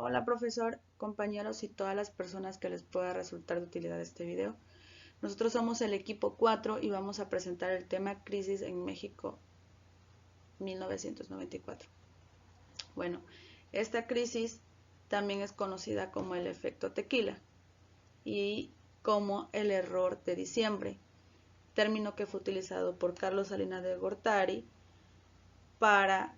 Hola profesor, compañeros y todas las personas que les pueda resultar de utilidad este video. Nosotros somos el equipo 4 y vamos a presentar el tema Crisis en México 1994. Bueno, esta crisis también es conocida como el efecto tequila y como el error de diciembre, término que fue utilizado por Carlos Salinas de Gortari para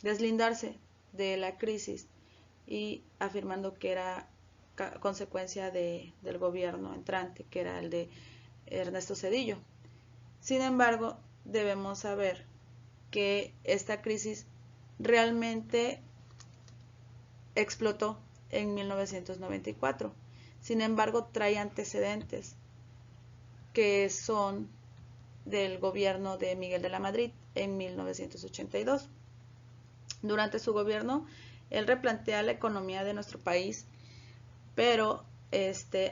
deslindarse de la crisis y afirmando que era consecuencia del gobierno entrante, que era el de Ernesto Zedillo. Sin embargo, debemos saber que esta crisis realmente explotó en 1994. Sin embargo, trae antecedentes que son del gobierno de Miguel de la Madrid en 1982. Durante su gobierno, él replantea la economía de nuestro país, pero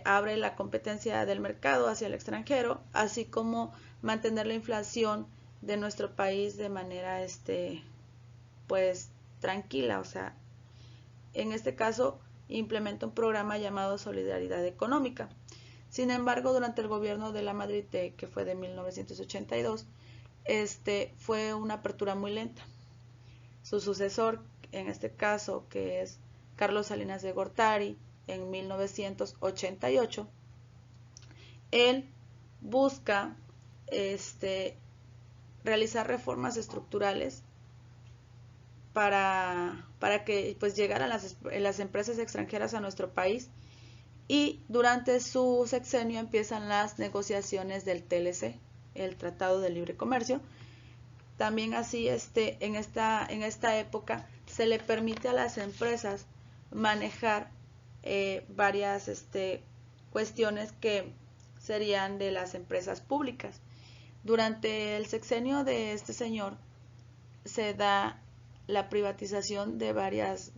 abre la competencia del mercado hacia el extranjero, así como mantener la inflación de nuestro país de manera pues tranquila. O sea, en este caso implementa un programa llamado Solidaridad Económica. Sin embargo, durante el gobierno de la Madrid, que fue de 1982, fue una apertura muy lenta. Su sucesor, en este caso, que es Carlos Salinas de Gortari, en 1988, él busca realizar reformas estructurales para que pues llegaran las empresas extranjeras a nuestro país, y durante su sexenio empiezan las negociaciones del TLC, el Tratado de Libre Comercio. También así en esta época se le permite a las empresas manejar varias cuestiones que serían de las empresas públicas. Durante el sexenio de este señor se da la privatización de varias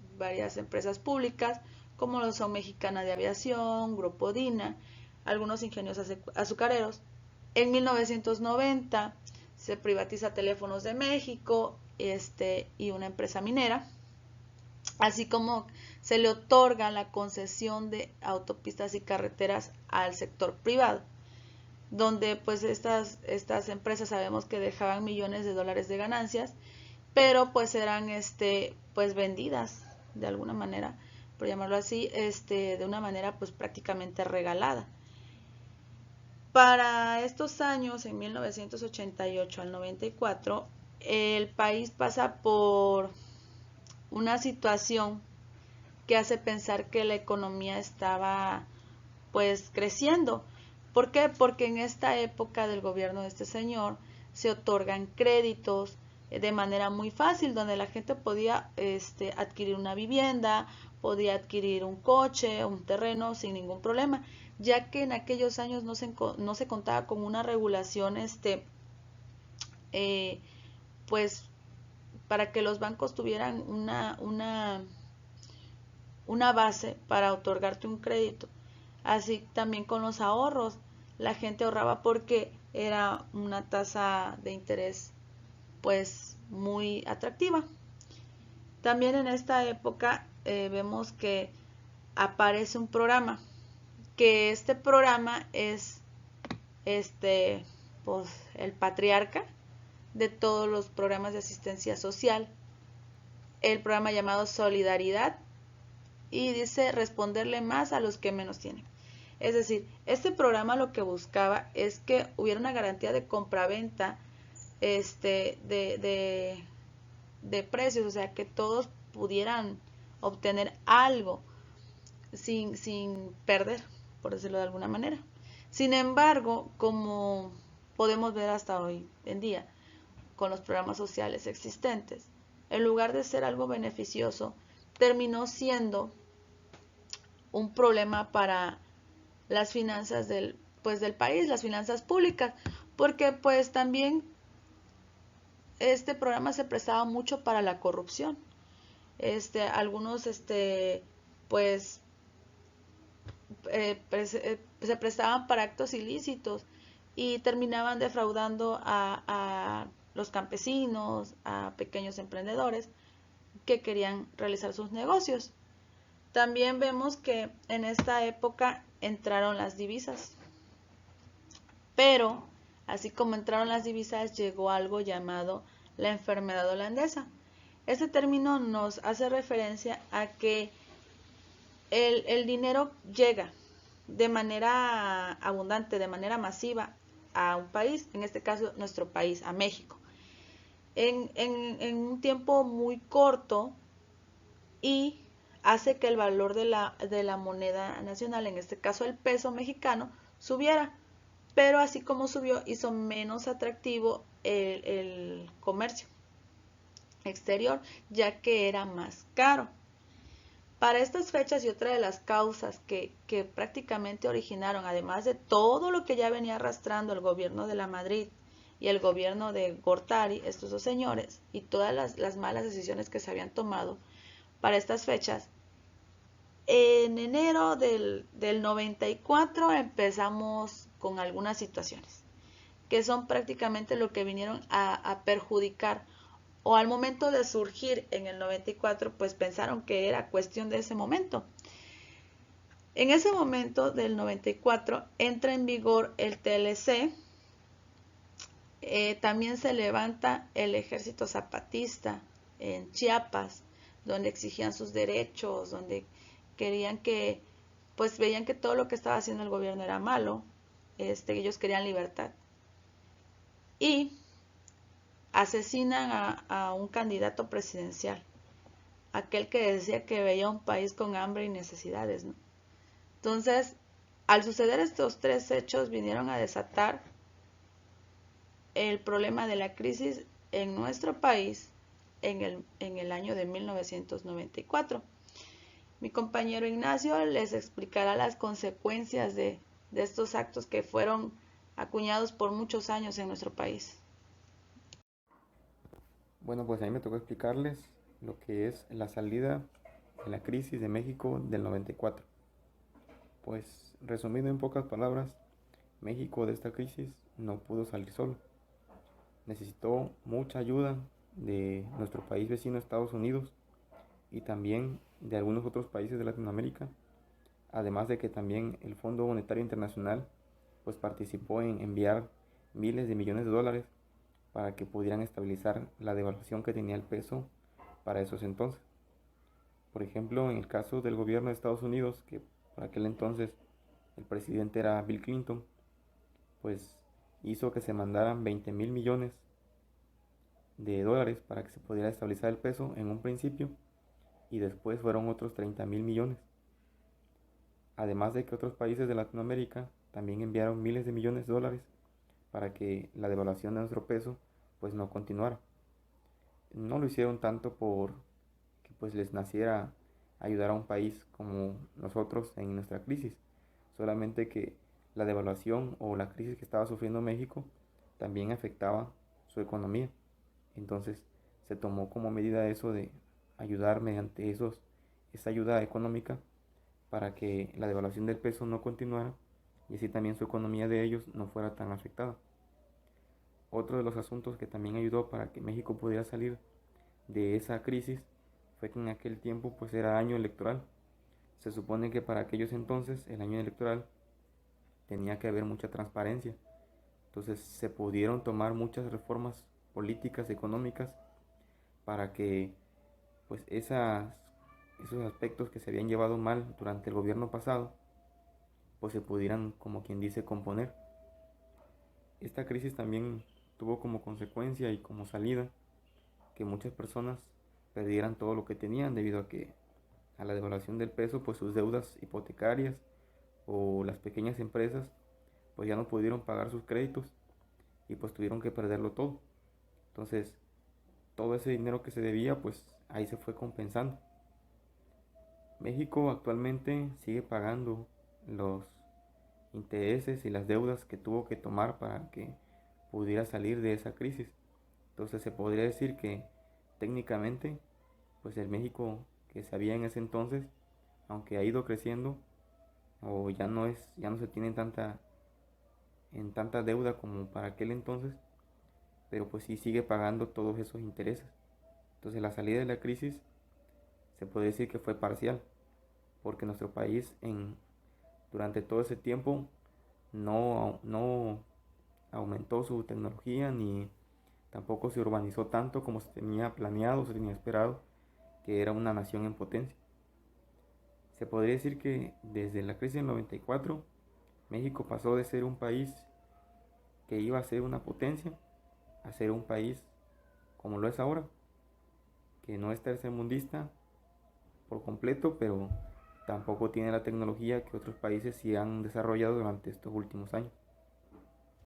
empresas públicas, como lo son Mexicana de Aviación, Grupo Dina, algunos ingenios azucareros. En 1990 se privatiza Teléfonos de México y una empresa minera, así como se le otorga la concesión de autopistas y carreteras al sector privado, donde pues estas empresas sabemos que dejaban millones de dólares de ganancias, pero pues eran pues vendidas de alguna manera, por llamarlo así, de una manera pues prácticamente regalada. Para estos años, en 1988 al 94, el país pasa por una situación que hace pensar que la economía estaba pues creciendo. ¿Por qué? Porque en esta época del gobierno de este señor se otorgan créditos de manera muy fácil, donde la gente podía adquirir una vivienda, podía adquirir un coche, un terreno sin ningún problema, ya que en aquellos años no se contaba con una regulación pues para que los bancos tuvieran una base para otorgarte un crédito. Así también con los ahorros, la gente ahorraba porque era una tasa de interés pues muy atractiva. También en esta época vemos que aparece un programa, que este programa es pues el patriarca de todos los programas de asistencia social, el programa llamado Solidaridad, y dice responderle más a los que menos tienen. Es decir, este programa lo que buscaba es que hubiera una garantía de compraventa de precios, o sea, que todos pudieran obtener algo sin perder, por decirlo de alguna manera. Sin embargo, como podemos ver hasta hoy en día con los programas sociales existentes, en lugar de ser algo beneficioso, terminó siendo un problema para las finanzas del país, las finanzas públicas, porque pues también este programa se prestaba mucho para la corrupción. Algunos pues se prestaban para actos ilícitos y terminaban defraudando a los campesinos, a pequeños emprendedores, que querían realizar sus negocios. También vemos que en esta época entraron las divisas, pero así como entraron las divisas llegó algo llamado la enfermedad holandesa. Este término nos hace referencia a que el dinero llega de manera abundante, de manera masiva a un país, en este caso nuestro país, a México, en un tiempo muy corto, y hace que el valor de la moneda nacional, en este caso el peso mexicano, subiera. Pero así como subió, hizo menos atractivo el comercio exterior, ya que era más caro. Para estas fechas, y otra de las causas que prácticamente originaron, además de todo lo que ya venía arrastrando el gobierno de la Madrid y el gobierno de Gortari, estos dos señores, y todas las malas decisiones que se habían tomado para estas fechas, en enero del 94 empezamos con algunas situaciones que son prácticamente lo que vinieron a perjudicar, o al momento de surgir en el 94 pues pensaron que era cuestión de ese momento. En ese momento del 94 entra en vigor el TLC, también se levanta el ejército zapatista en Chiapas, donde exigían sus derechos, donde querían que, pues veían que todo lo que estaba haciendo el gobierno era malo, ellos querían libertad. Y asesinan a un candidato presidencial, aquel que decía que veía un país con hambre y necesidades, ¿no? Entonces, al suceder estos tres hechos, vinieron a desatar el problema de la crisis en nuestro país en el año de 1994. Mi compañero Ignacio les explicará las consecuencias de estos actos que fueron acuñados por muchos años en nuestro país. Bueno, pues a mí me tocó explicarles lo que es la salida de la crisis de México del 94. Pues resumido en pocas palabras, México de esta crisis no pudo salir solo. Necesitó mucha ayuda de nuestro país vecino Estados Unidos y también de algunos otros países de Latinoamérica, además de que también el Fondo Monetario Internacional pues participó en enviar miles de millones de dólares para que pudieran estabilizar la devaluación que tenía el peso para esos entonces. Por ejemplo, en el caso del gobierno de Estados Unidos, que por aquel entonces el presidente era Bill Clinton, pues hizo que se mandaran 20 mil millones de dólares para que se pudiera estabilizar el peso en un principio, y después fueron otros 30 mil millones. Además de que otros países de Latinoamérica también enviaron miles de millones de dólares para que la devaluación de nuestro peso pues no continuara. No lo hicieron tanto por que pues les naciera ayudar a un país como nosotros en nuestra crisis, solamente que la devaluación o la crisis que estaba sufriendo México también afectaba su economía. Entonces se tomó como medida eso de ayudar mediante esa ayuda económica para que la devaluación del peso no continuara y así también su economía de ellos no fuera tan afectada. Otro de los asuntos que también ayudó para que México pudiera salir de esa crisis fue que en aquel tiempo pues era año electoral. Se supone que para aquellos entonces el año electoral tenía que haber mucha transparencia. Entonces se pudieron tomar muchas reformas políticas, económicas, para que pues esos aspectos que se habían llevado mal durante el gobierno pasado pues se pudieran, como quien dice, componer. Esta crisis también tuvo como consecuencia y como salida que muchas personas perdieran todo lo que tenían debido a la devaluación del peso, pues sus deudas hipotecarias o las pequeñas empresas pues ya no pudieron pagar sus créditos y pues tuvieron que perderlo todo. Entonces, todo ese dinero que se debía, pues ahí se fue compensando. México actualmente sigue pagando los intereses y las deudas que tuvo que tomar para que pudiera salir de esa crisis. Entonces se podría decir que técnicamente pues el México que se había en ese entonces, aunque ha ido creciendo o ya no se tiene en tanta deuda como para aquel entonces, pero pues sí sigue pagando todos esos intereses. Entonces la salida de la crisis se podría decir que fue parcial, porque nuestro país durante todo ese tiempo no aumentó su tecnología ni tampoco se urbanizó tanto como se tenía planeado, se tenía esperado, que era una nación en potencia. Se podría decir que desde la crisis del 94, México pasó de ser un país que iba a ser una potencia a ser un país como lo es ahora, que no es tercermundista por completo, pero tampoco tiene la tecnología que otros países sí han desarrollado durante estos últimos años.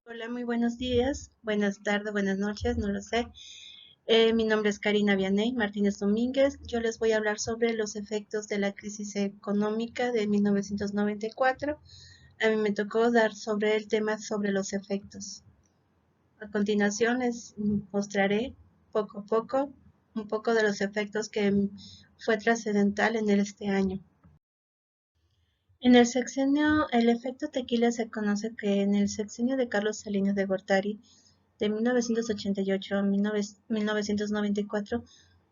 Hola, muy buenos días, buenas tardes, buenas noches, no lo sé. Mi nombre es Karina Vianey Martínez Domínguez. Yo les voy a hablar sobre los efectos de la crisis económica de 1994. A mí me tocó dar sobre el tema sobre los efectos. A continuación les mostraré poco a poco un poco de los efectos que fue trascendental en este año. En el sexenio, el efecto tequila se conoce que en el sexenio de Carlos Salinas de Gortari, de 1988 a 1994,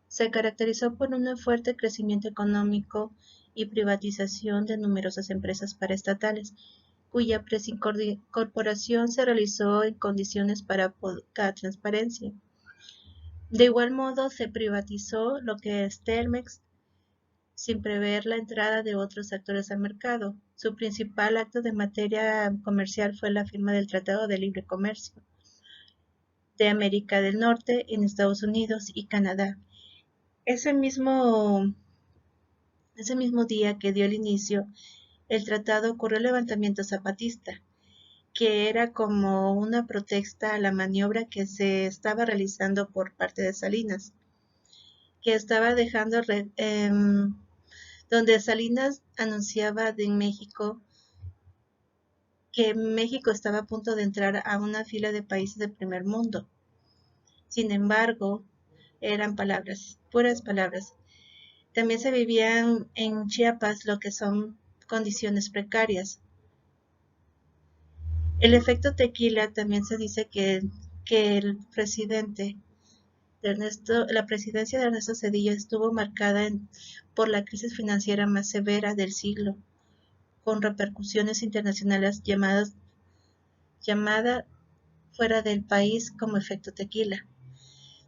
se caracterizó por un fuerte crecimiento económico y privatización de numerosas empresas paraestatales, cuya incorporación se realizó en condiciones para poca transparencia. De igual modo, se privatizó lo que es Telmex, sin prever la entrada de otros actores al mercado. Su principal acto de materia comercial fue la firma del Tratado de Libre Comercio de América del Norte en Estados Unidos y Canadá. Ese mismo día que dio el inicio el tratado ocurrió el levantamiento zapatista, que era como una protesta a la maniobra que se estaba realizando por parte de Salinas, que estaba dejando donde Salinas anunciaba en México que México estaba a punto de entrar a una fila de países de primer mundo. Sin embargo, eran palabras, puras palabras. También se vivían en Chiapas lo que son condiciones precarias. El efecto tequila también se dice que el presidente la presidencia de Ernesto Zedillo estuvo marcada por la crisis financiera más severa del siglo, con repercusiones internacionales llamada fuera del país como efecto tequila.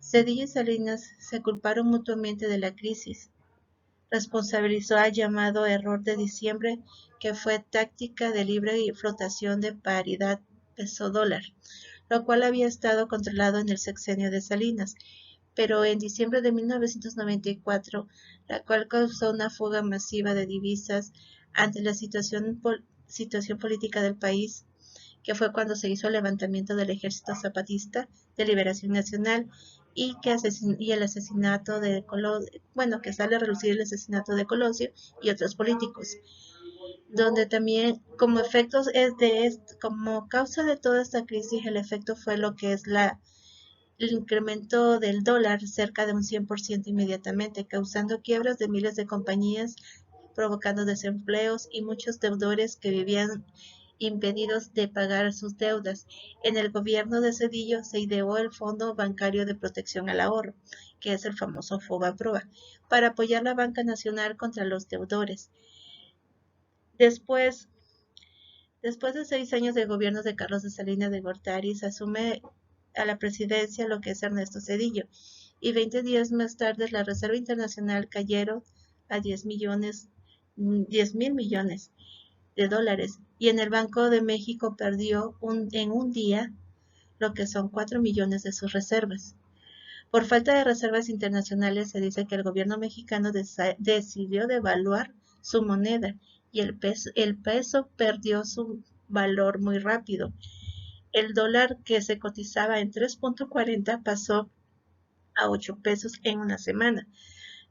Zedillo y Salinas se culparon mutuamente de la crisis. Responsabilizó al llamado error de diciembre, que fue táctica de libre flotación de paridad peso-dólar, lo cual había estado controlado en el sexenio de Salinas, pero en diciembre de 1994, la cual causó una fuga masiva de divisas ante la situación política del país, que fue cuando se hizo el levantamiento del Ejército Zapatista de Liberación Nacional y el asesinato de Colosio, bueno, que sale a relucir el asesinato de Colosio y otros políticos, donde también como efectos como causa de toda esta crisis, el efecto fue lo que es el incremento del dólar cerca de un 100% inmediatamente, causando quiebras de miles de compañías, provocando desempleos y muchos deudores que vivían impedidos de pagar sus deudas. En el gobierno de Zedillo se ideó el Fondo Bancario de Protección al Ahorro, que es el famoso FOBAPROA, para apoyar la banca nacional contra los deudores. Después de 6 años de gobierno de Carlos de Salinas de Gortari, se asume a la presidencia lo que es Ernesto Zedillo, y 20 días más tarde la Reserva Internacional cayeron a 10 mil millones de dólares, y en el Banco de México perdió en un día lo que son 4 millones de sus reservas. Por falta de reservas internacionales, se dice que el gobierno mexicano decidió devaluar su moneda y el peso perdió su valor muy rápido. El dólar, que se cotizaba en 3.40, pasó a 8 pesos en una semana.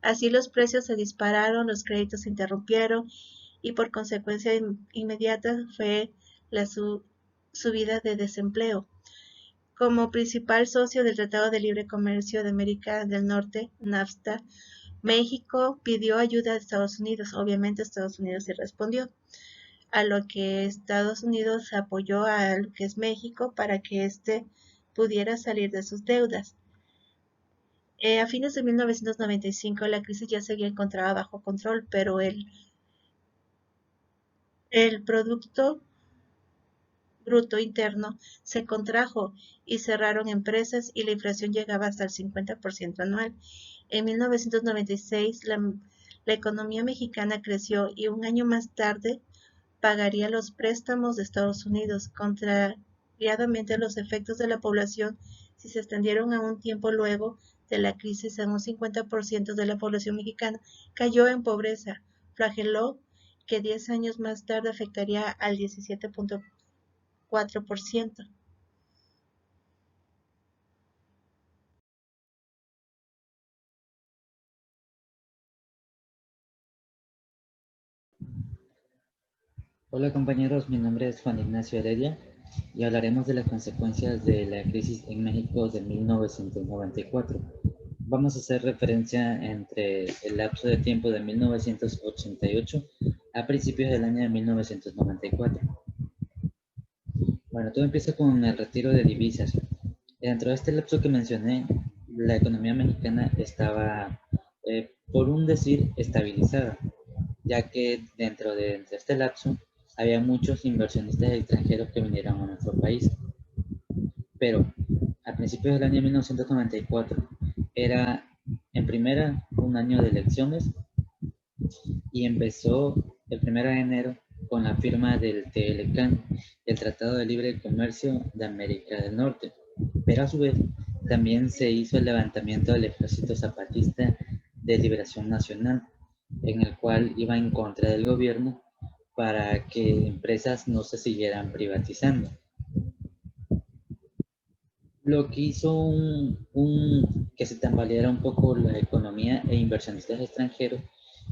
Así los precios se dispararon, los créditos se interrumpieron y por consecuencia inmediata fue la subida de desempleo. Como principal socio del Tratado de Libre Comercio de América del Norte, NAFTA, México pidió ayuda a Estados Unidos. Obviamente Estados Unidos sí respondió, a lo que Estados Unidos apoyó a lo que es México para que éste pudiera salir de sus deudas. A fines de 1995 la crisis ya se encontraba bajo control, pero el Producto Bruto Interno se contrajo y cerraron empresas y la inflación llegaba hasta el 50% anual. En 1996 la economía mexicana creció y un año más tarde pagaría los préstamos de Estados Unidos. Contrariamente a los efectos de la población, si se extendieron a un tiempo luego de la crisis, en un 50% de la población mexicana cayó en pobreza, flageló que 10 años más tarde afectaría al 17.4%. Hola compañeros, mi nombre es Juan Ignacio Heredia y hablaremos de las consecuencias de la crisis en México de 1994. Vamos a hacer referencia entre el lapso de tiempo de 1988 a principios del año de 1994. Bueno, todo empieza con el retiro de divisas. Dentro de este lapso que mencioné, la economía mexicana estaba, por un decir, estabilizada, ya que dentro de este lapso había muchos inversionistas extranjeros que vinieron a nuestro país. Pero a principios del año 1994 era en primera un año de elecciones y empezó el 1 de enero con la firma del TLCAN, el Tratado de Libre Comercio de América del Norte. Pero a su vez también se hizo el levantamiento del Ejército Zapatista de Liberación Nacional, en el cual iba en contra del gobierno para que empresas no se siguieran privatizando. Lo que hizo que se tambaleara un poco la economía e inversionistas extranjeros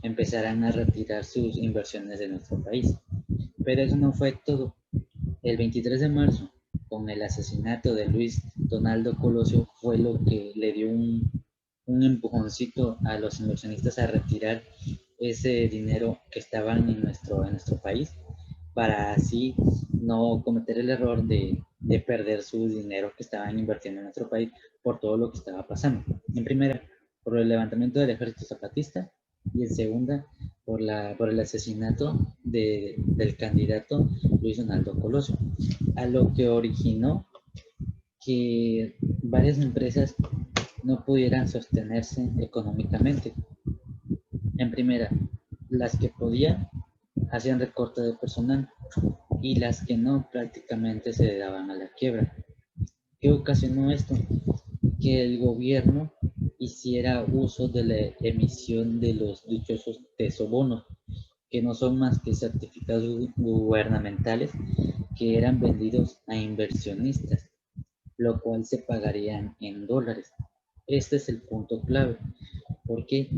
empezaran a retirar sus inversiones de nuestro país. Pero eso no fue todo. El 23 de marzo, con el asesinato de Luis Donaldo Colosio, fue lo que le dio un empujoncito a los inversionistas a retirar ese dinero que estaban en nuestro país, para así no cometer el error de perder su dinero que estaban invirtiendo en nuestro país por todo lo que estaba pasando. En primera, por el levantamiento del ejército zapatista, y en segunda, por el asesinato del candidato Luis Donaldo Colosio, a lo que originó que varias empresas no pudieran sostenerse económicamente. En primera, las que podían hacían recorte de personal y las que no prácticamente se daban a la quiebra. ¿Qué ocasionó esto? Que el gobierno hiciera uso de la emisión de los dichosos tesobonos, que no son más que certificados gubernamentales que eran vendidos a inversionistas, lo cual se pagarían en dólares. Este es el punto clave. ¿Por qué?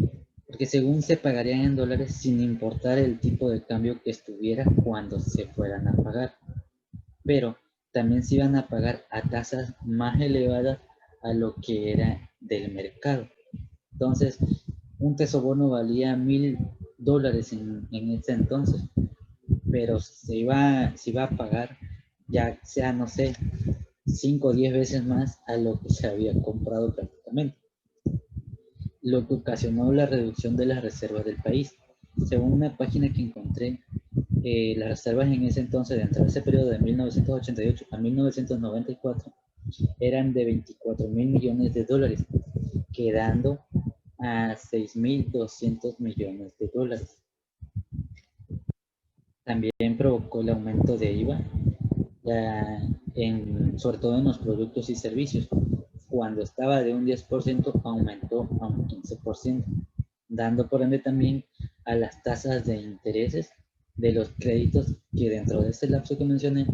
Porque según se pagarían en dólares sin importar el tipo de cambio que estuviera cuando se fueran a pagar. Pero también se iban a pagar a tasas más elevadas a lo que era del mercado. Entonces, un tesobono valía $1,000 en ese entonces, pero se iba a pagar ya sea, no sé, 5 o 10 veces más a lo que se había comprado prácticamente, lo que ocasionó la reducción de las reservas del país. Según una página que encontré, las reservas en ese entonces, dentro de ese periodo de 1988 a 1994, eran de 24,000 millones de dólares, quedando a 6,200 millones de dólares. También provocó el aumento de IVA, sobre todo en los productos y servicios. Cuando estaba de un 10%, aumentó a un 15%, dando por ende también a las tasas de intereses de los créditos que dentro de este lapso que mencioné,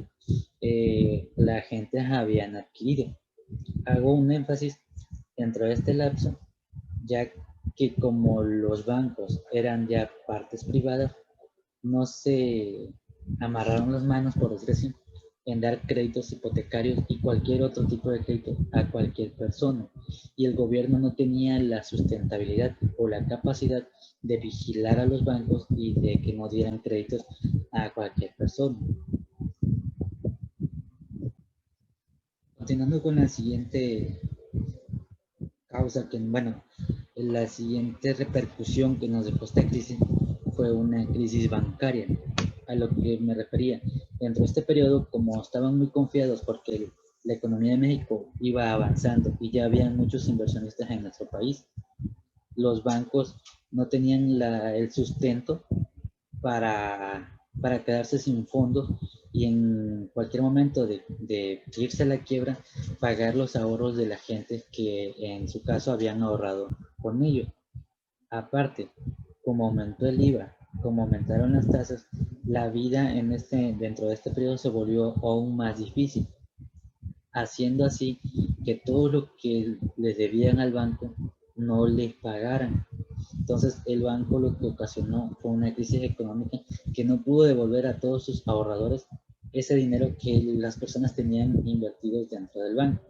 la gente habían adquirido. Hago un énfasis dentro de este lapso, ya que como los bancos eran ya partes privadas, no se amarraron las manos, por decir así, en dar créditos hipotecarios y cualquier otro tipo de crédito a cualquier persona. Y el gobierno no tenía la sustentabilidad o la capacidad de vigilar a los bancos y de que no dieran créditos a cualquier persona. Continuando con el siguiente causa que, bueno, la siguiente repercusión que nos dejó esta crisis fue una crisis bancaria, a lo que me refería. Dentro de este periodo, como estaban muy confiados porque la economía de México iba avanzando y ya había muchos inversionistas en nuestro país, los bancos no tenían el sustento para quedarse sin fondos y en cualquier momento de irse a la quiebra, pagar los ahorros de la gente que en su caso habían ahorrado con ello. Aparte, como aumentó el IVA, como aumentaron las tasas, la vida dentro de este periodo se volvió aún más difícil, haciendo así que todo lo que les debían al banco no les pagaran. Entonces el banco lo que ocasionó fue una crisis económica que no pudo devolver a todos sus ahorradores ese dinero que las personas tenían invertidos dentro del banco.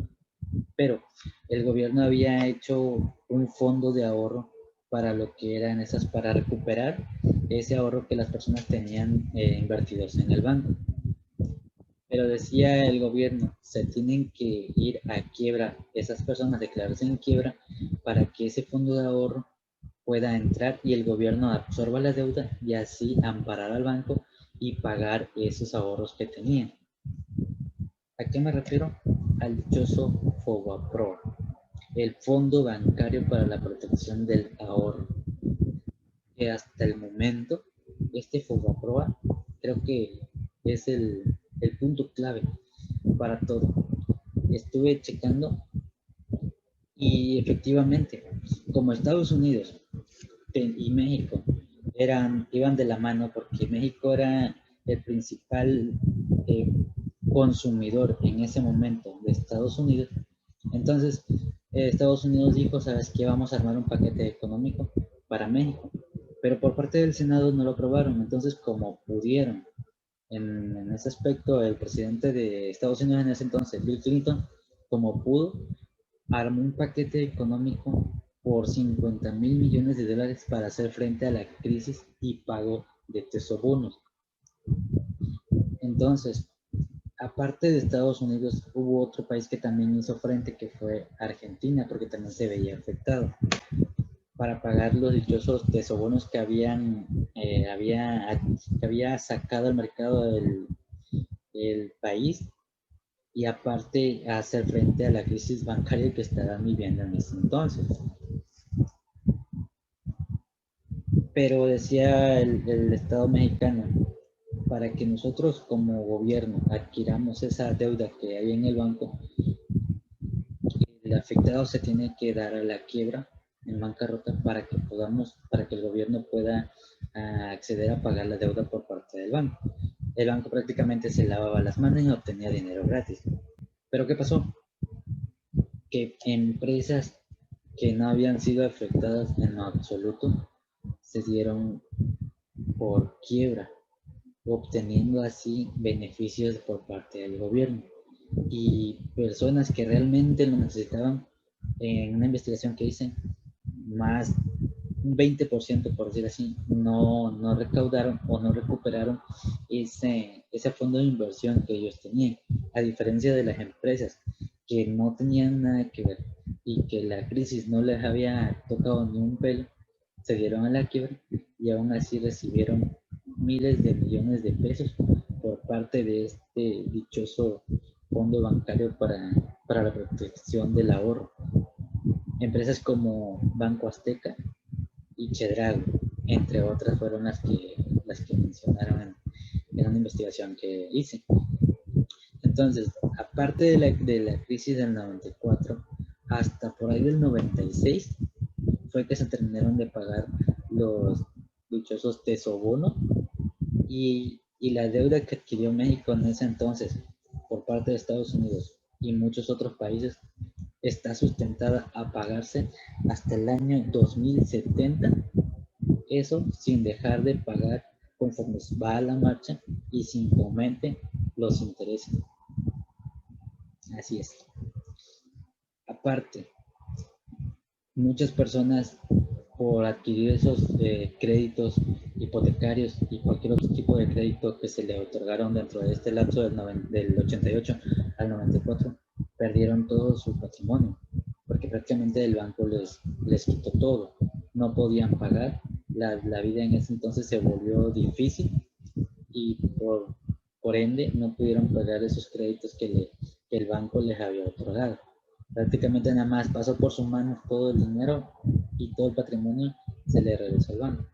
Pero el gobierno había hecho un fondo de ahorro para lo que eran para recuperar ese ahorro que las personas tenían invertidos en el banco. Pero decía el gobierno, se tienen que ir a quiebra, esas personas declararse en quiebra para que ese fondo de ahorro pueda entrar y el gobierno absorba la deuda y así amparar al banco y pagar esos ahorros que tenían. ¿A qué me refiero? Al dichoso FOBAPROA, el Fondo Bancario para la Protección del Ahorro, que hasta el momento este FOBAPROA creo que es el punto clave para todo. Estuve checando y efectivamente, como Estados Unidos y México iban de la mano porque México era el principal eh, consumidor en ese momento de Estados Unidos. Entonces, Estados Unidos dijo, ¿sabes qué? Vamos a armar un paquete económico para México. Pero por parte del Senado no lo aprobaron. Entonces, como pudieron, en ese aspecto, el presidente de Estados Unidos en ese entonces, Bill Clinton, como pudo, armó un paquete económico por 50,000 millones de dólares para hacer frente a la crisis y pago de tesobonos. Entonces, aparte de Estados Unidos, hubo otro país que también hizo frente, que fue Argentina, porque también se veía afectado, para pagar los dichosos tesobonos que había sacado al mercado el país, y aparte hacer frente a la crisis bancaria que estaban viviendo en ese entonces. Pero decía el Estado mexicano, para que nosotros como gobierno adquiramos esa deuda que hay en el banco, el afectado se tiene que dar a la quiebra en bancarrota para que el gobierno pueda acceder a pagar la deuda por parte del banco. El banco prácticamente se lavaba las manos y obtenía dinero gratis. Pero ¿qué pasó? Que empresas que no habían sido afectadas en lo absoluto se dieron por quiebra, obteniendo así beneficios por parte del gobierno. Y personas que realmente lo necesitaban, en una investigación que hice, más un 20%, por decir así, no recaudaron o no recuperaron ese fondo de inversión que ellos tenían, a diferencia de las empresas que no tenían nada que ver y que la crisis no les había tocado ni un pelo, se dieron a la quiebra y aún así recibieron miles de millones de pesos por parte de este dichoso fondo bancario para la protección del ahorro. Empresas como Banco Azteca y Chedraui, entre otras, fueron las que mencionaron en una investigación que hice. Entonces, aparte de la crisis del 94, hasta por ahí del 96, fue que se terminaron de pagar los dichosos tesobonos y la deuda que adquirió México en ese entonces por parte de Estados Unidos y muchos otros países está sustentada a pagarse hasta el año 2070, eso sin dejar de pagar conforme va a la marcha y sin que aumenten los intereses. Así es. Aparte, muchas personas, por adquirir esos créditos hipotecarios y cualquier otro tipo de crédito que se le otorgaron dentro de este lapso del 88 al 94, perdieron todo su patrimonio. ¿Por porque prácticamente el banco les quitó todo. No podían pagar, la vida en ese entonces se volvió difícil y por ende no pudieron pagar esos créditos que el banco les había otorgado. Prácticamente nada más pasó por sus manos todo el dinero y todo el patrimonio se le regresó al banco.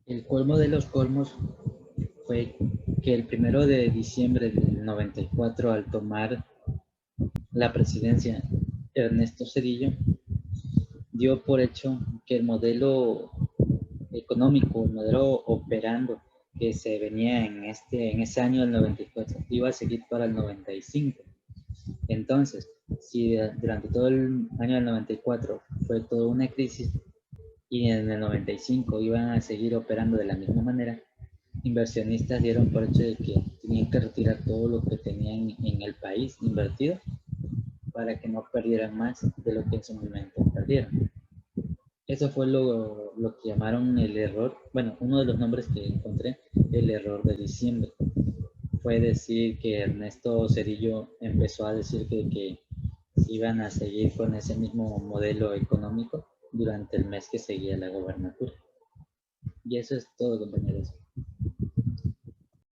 El colmo de los colmos fue que el 1 de diciembre del 94, al tomar la presidencia Ernesto Zedillo, dio por hecho que el modelo económico, el modelo operando que se venía en ese año del 94 iba a seguir para el 95. Entonces, si durante todo el año del 94 fue toda una crisis y en el 95 iban a seguir operando de la misma manera, inversionistas dieron por hecho de que tenían que retirar todo lo que tenían en el país invertido para que no perdieran más de lo que en su momento perdieron. Eso fue lo que llamaron el error, bueno, uno de los nombres que encontré, el error de diciembre. Fue decir que Ernesto Zedillo empezó a decir que iban a seguir con ese mismo modelo económico durante el mes que seguía la gobernatura. Y eso es todo, compañeros.